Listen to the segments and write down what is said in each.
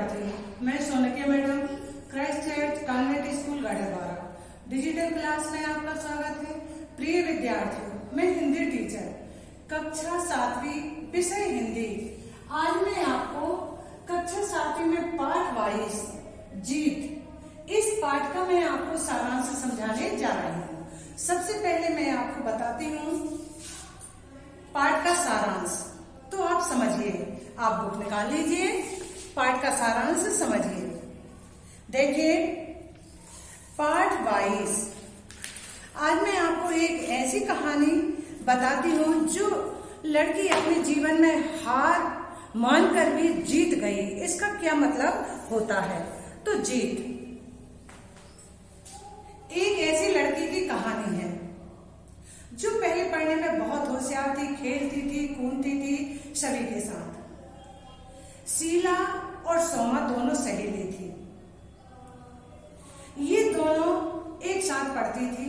विद्यार्थी, मैं Sonkiya madam, Christ church convent school Gadarwara digital class में आपका स्वागत है। प्रिय विद्यार्थियों, मैं हिंदी टीचर, कक्षा 7वीं, विषय हिंदी। आज मैं आपको कक्षा 7वीं में पाठ 22 जीत, इस पाठ का मैं आपको सारांश समझाने जा रही हूँ। सबसे पहले मैं आपको बताती हूँ पाठ का सारांश, तो आप समझिए। आप बुक निकाल लीजिए, पाठ का सारांश समझिए। देखिए पाठ 22। आज मैं आपको एक ऐसी कहानी बताती हूँ जो लड़की अपने जीवन में हार मानकर भी जीत गई। इसका क्या मतलब होता है? तो जीत एक ऐसी लड़की की कहानी है जो पहले पढ़ने में बहुत होशियार थी, खेलती थी, कूदती थी सभी के साथ। शीला और सोमा दोनों सहेली थी। ये दोनों एक साथ पढ़ती थी।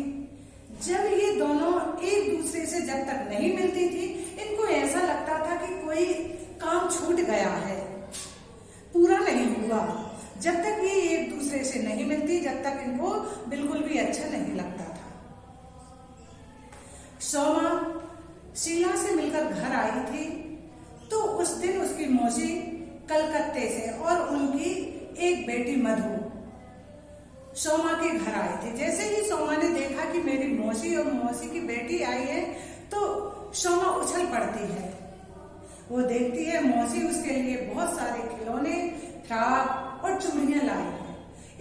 जब ये दोनों एक दूसरे से जब तक नहीं मिलती थी, इनको ऐसा लगता था कि कोई काम छूट गया है, पूरा नहीं हुआ। जब तक ये एक दूसरे से नहीं मिलती, जब तक इनको बिल्कुल भी अच्छा नहीं लगता था। सोमा शीला से मिलकर घर आई थी तो उस दिन उसकी मौसी कलकत्ते से और उनकी एक बेटी मधु सोमा के घर आई थी। जैसे ही सोमा ने देखा कि मेरी मौसी और मौसी की बेटी आई है, तो सोमा उछल पड़ती है। वो देखती है मौसी उसके लिए बहुत सारे खिलौने, फ्रॉक और चूड़ियां लाई है।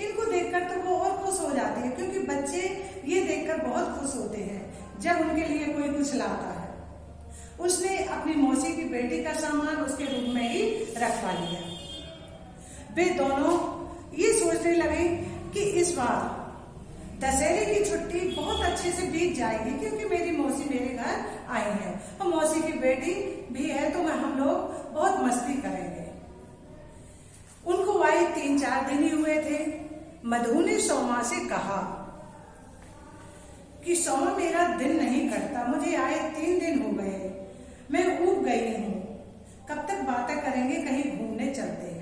इनको देखकर तो वो और खुश हो जाती है, क्योंकि बच्चे ये देखकर बहुत खुश होते हैं जब उनके लिए कोई कुछ लाता है। उसने अपनी मौसी की बेटी का सामान उसके रूम में ही रखवा लिया। वे दोनों ये सोचने लगे कि इस बार दशहरे की छुट्टी बहुत अच्छे से बीत जाएगी, क्योंकि मेरी मौसी मेरे घर आई है और मौसी की बेटी भी है, तो हम लोग बहुत मस्ती करेंगे। उनको वही 3-4 दिन ही हुए थे। मधु ने सोमा से कहा कि सोमा, मेरा दिन नहीं कटता, मुझे आए 3 दिन हो गए, मैं ऊब गई हूँ। कब तक बातें करेंगे, कहीं घूमने चलते हैं।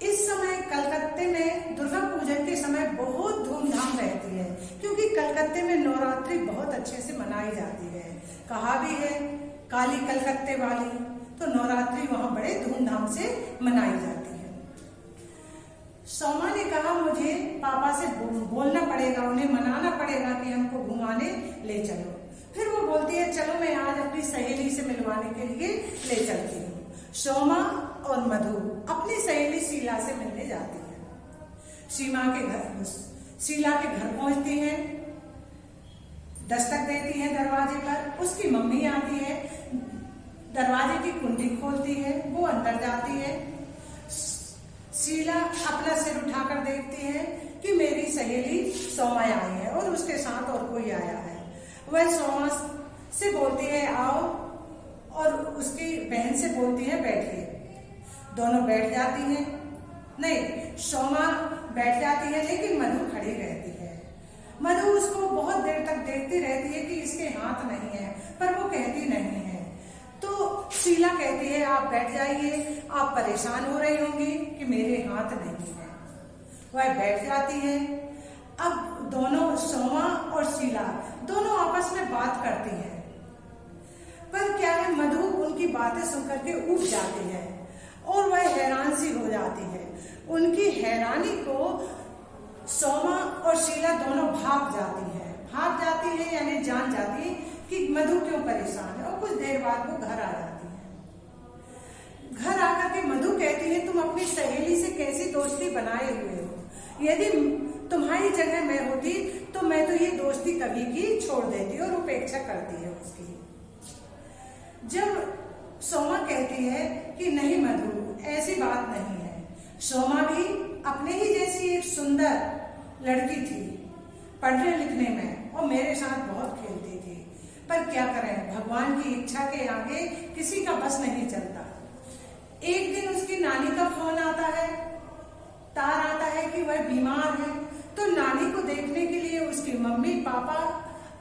इस समय कलकत्ते में दुर्गा पूजन के समय बहुत धूमधाम रहती है, क्योंकि कलकत्ते में नवरात्रि बहुत अच्छे से मनाई जाती है। कहा भी है काली कलकत्ते वाली, तो नवरात्रि वहां बड़े धूमधाम से मनाई जाती है। सोमा ने कहा, मुझे पापा से बोलना पड़ेगा, उन्हें मनाना पड़ेगा कि हमको घुमाने ले चलो। फिर वो बोलती है, चलो मैं आज अपनी सहेली से मिलवाने के लिए ले चलती हूँ। सोमा और मधु अपनी सहेली शीला से मिलने जाती है। शीला के घर पहुंचती है, दस्तक देती है दरवाजे पर। उसकी मम्मी आती है, दरवाजे की कुंडी खोलती है, वो अंदर जाती है। शीला अपना सिर उठाकर देखती है कि मेरी सहेली सोमा आई है और उसके साथ और कोई आया है। वह सोमा से बोलती है आओ, और उसकी बहन से बोलती है बैठिए। दोनों बैठ जाती हैं। नहीं, सोमा बैठ जाती है, लेकिन मधु खड़ी रहती है। मधु उसको बहुत देर तक देखती रहती है कि इसके हाथ नहीं है, पर वो कहती नहीं है। तो शीला कहती है, आप बैठ जाइए, आप परेशान हो रही होंगी कि मेरे हाथ नहीं है। वह बैठ जाती है। अब दोनों, सोमा और शीला दोनों आपस में बात करती हैं, पर क्या है, मधु उनकी बातें सुनकर के उब जाती है और वह हैरान सी हो जाती है। उनकी हैरानी को सोमा और शीला दोनों भाग जाती है, यानी जान जाती है कि मधु क्यों परेशान है, और कुछ देर बाद वो घर आ जाती है। घर आकर के मधु कहती है, तुम अपनी सहेली से कैसी दोस्ती बनाए हुए हो? यदि तुम्हारी जगह मैं होती तो मैं तो ये दोस्ती कभी की छोड़ देती और उपेक्षा करती है उसकी। जब सोमा कहती है कि नहीं मधु, ऐसी बात नहीं है, सोमा भी अपने ही जैसी एक सुंदर लड़की थी, पढ़ने लिखने में और मेरे साथ बहुत खेलती थी, पर क्या करें, भगवान की इच्छा के आगे किसी का बस नहीं चलता। एक दिन उसकी नानी का फोन आता है, तार आता है कि वह बीमार है। तो नानी को देखने के लिए उसकी मम्मी, पापा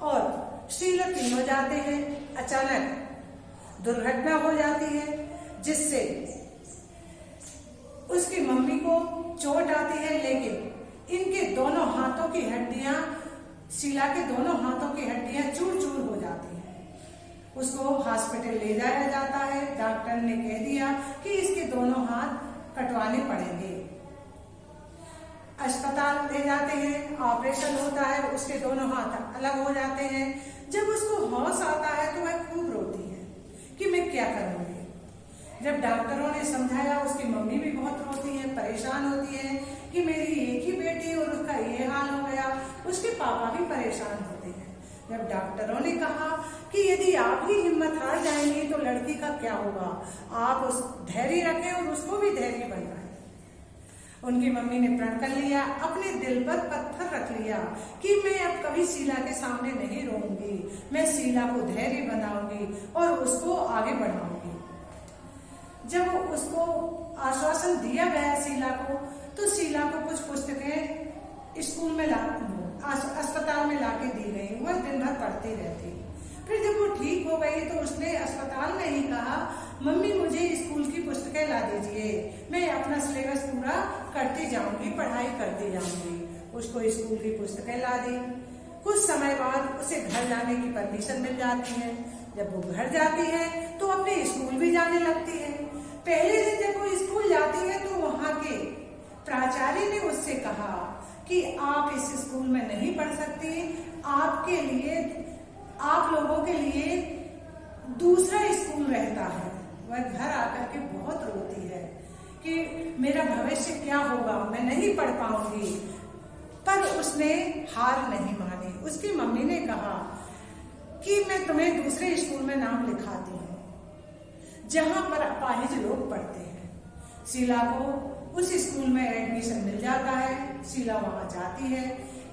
और शीला तीनों जाते हैं। अचानक दुर्घटना हो जाती है, जिससे उसकी मम्मी को चोट आती है, लेकिन इनके दोनों हाथों की हड्डियां, शीला के दोनों हाथों की हड्डियां चूर चूर हो जाती हैं। उसको हॉस्पिटल ले जाया जाता है। डॉक्टर ने कह दिया कि इसके दोनों हाथ कटवाने पड़ेंगे। अस्पताल ले जाते हैं, ऑपरेशन होता है, उसके दोनों हाथ अलग हो जाते हैं। जब उसको होश आता है तो वह खूब रोती है कि मैं क्या करूंगी। जब डॉक्टरों ने समझाया, उसकी मम्मी भी बहुत रोती है, परेशान होती है कि मेरी एक ही बेटी और उसका ये हाल हो गया। उसके पापा भी परेशान होते हैं। जब डॉक्टरों ने कहा कि यदि आप ही हिम्मत हार जाएंगी तो लड़की का क्या होगा, आप उस धैर्य रखें और उसको भी धैर्य बनाएं। उनकी मम्मी ने प्रण कर लिया, अपने दिल पर पत्थर रख लिया कि मैं अब कभी शीला के सामने नहीं रोऊंगी, मैं शीला को धैर्य बनाऊंगी और उसको आगे बढ़ाऊंगी। जब उसको आश्वासन दिया गया शीला को, तो शीला को कुछ पुस्तकें स्कूल में अस्पताल में लाके दी गई। वह दिन भर पढ़ती रहती। फिर जब वो ठीक हो गई तो उसने अस्पताल में ही कहा, मम्मी मुझे स्कूल की पुस्तकें ला दीजिए, मैं अपना सिलेबस पूरा करती जाऊंगी, पढ़ाई करती जाऊंगी। उसको स्कूल की पुस्तकें ला दी। कुछ समय बाद उसे घर जाने की परमिशन मिल जाती है। जब वो घर जाती है तो अपने स्कूल भी जाने लगती है। पहले दिन जब वो स्कूल जाती है तो वहां के प्राचार्य ने उससे कहा कि आप इस स्कूल में नहीं पढ़ सकती, आपके लिए, आप लोगों के लिए दूसरा स्कूल रहता है। वह घर आकर के बहुत रोती है कि मेरा भविष्य क्या होगा, मैं नहीं पढ़ पाऊंगी। पर उसने हार नहीं मानी। उसकी मम्मी ने कहा कि मैं तुम्हें दूसरे स्कूल में नाम लिखाती हूँ जहां पर अपाहिज लोग पढ़ते हैं। शीला को उस स्कूल में एडमिशन मिल जाता है। शीला वहां जाती है।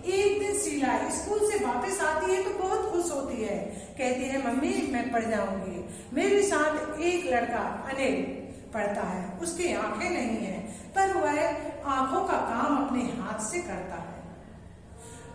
एक दिन शीला स्कूल से वापस आती है तो बहुत खुश होती है। कहती है, मम्मी मैं पढ़ जाऊंगी। मेरे साथ एक लड़का अनिल पढ़ता है, उसकी आंखें नहीं है, पर वह आंखों का काम अपने हाथ से करता है।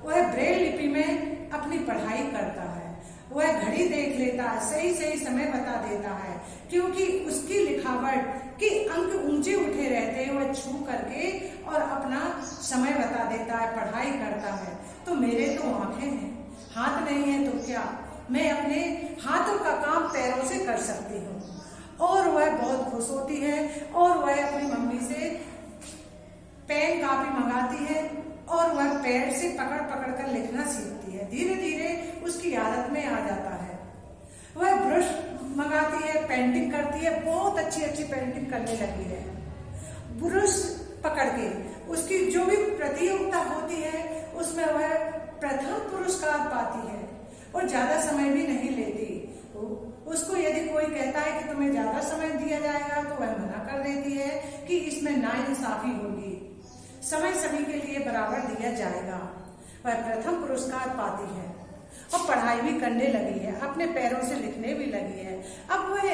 वह ब्रेल लिपि में अपनी पढ़ाई करता है। वह घड़ी देख लेता है, सही सही समय बता देता है, क्योंकि उसकी लिखावट के अंक ऊंचे उठे रहते हैं। वह छू करके और अपना समय बता देता है, पढ़ाई करता है। तो मेरे तो आंखें हैं, हाथ नहीं है तो क्या, मैं अपने हाथों का काम पैरों से कर सकती हूँ। और वह बहुत खुश होती है और वह अपनी मम्मी से पेन कापी मंगाती है और वह पैर से पकड़ पकड़ कर लिखना सीखती है। धीरे धीरे उसकी आदत में आ जाता है। वह ब्रश मंगाती है, पेंटिंग करती है, बहुत अच्छी अच्छी पेंटिंग करने लगी है। ब्रश पकड़ के उसकी जो भी प्रतियोगिता होती है उसमें वह प्रथम पुरस्कार पाती है और ज्यादा समय भी नहीं लेती। उसको यदि कोई कहता है कि तुम्हें ज्यादा समय दिया जाएगा तो वह मना कर देती है कि इसमें नाइंसाफी होगी, समय सभी के लिए बराबर दिया जाएगा। वह प्रथम पुरस्कार पाती है और पढ़ाई भी करने लगी है, अपने पैरों से लिखने भी लगी है। अब वह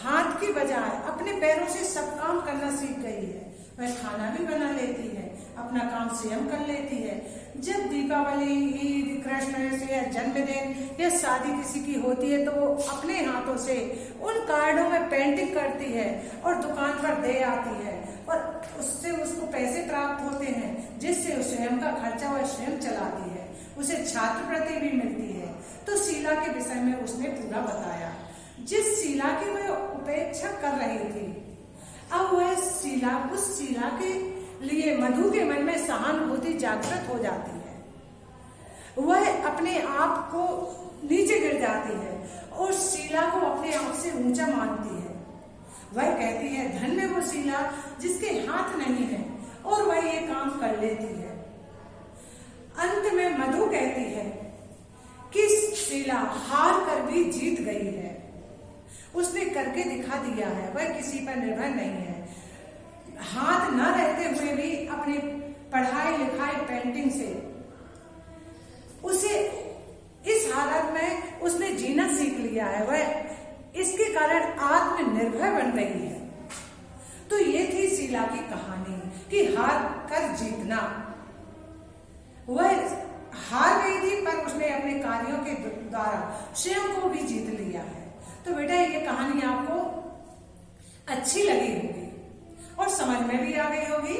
हाथ की बजाय अपने पैरों से सब काम करना सीख गई है। वह खाना भी बना लेती है, अपना काम स्वयं कर लेती है। जब दीपावली, ईद, कृष्ण या जन्मदिन या शादी किसी की होती है तो वो अपने हाथों से उन कार्डों में पेंटिंग करती है और दुकान पर दे आती है और उससे उसको पैसे प्राप्त होते हैं, जिससे स्वयं का खर्चा वह स्वयं चलाती है। उसे छात्रवृत्ति भी मिलती है। तो शीला के विषय में उसने पूरा बताया। जिस शीला की वह उपेक्षा कर रही थी, अब वह शीला, उस शीला के लिए मधु के मन में सहानुभूति जागृत हो जाती है। वह अपने आप को नीचे गिर जाती है और शीला को अपने आप से ऊंचा मानती है। वह कहती है, धन्य वो शीला जिसके हाथ नहीं है और वह ये काम कर लेती है। अंत में मधु कहती है कि शीला हार कर भी जीत गई है, उसने करके दिखा दिया है, वह किसी पर निर्भर नहीं है। हाथ न रहते हुए भी अपनी पढ़ाई लिखाई पेंटिंग से उसे इस हालत में उसने जीना सीख लिया है। वह इसके कारण आत्मनिर्भर बन गई है। तो ये थी शीला की कहानी कि हार कर जीतना। वह हार गई थी पर उसने अपने कार्यों के द्वारा स्वयं को भी जीत लिया है। तो बेटा ये कहानी आपको अच्छी लगी होगी और समझ में भी आ गई होगी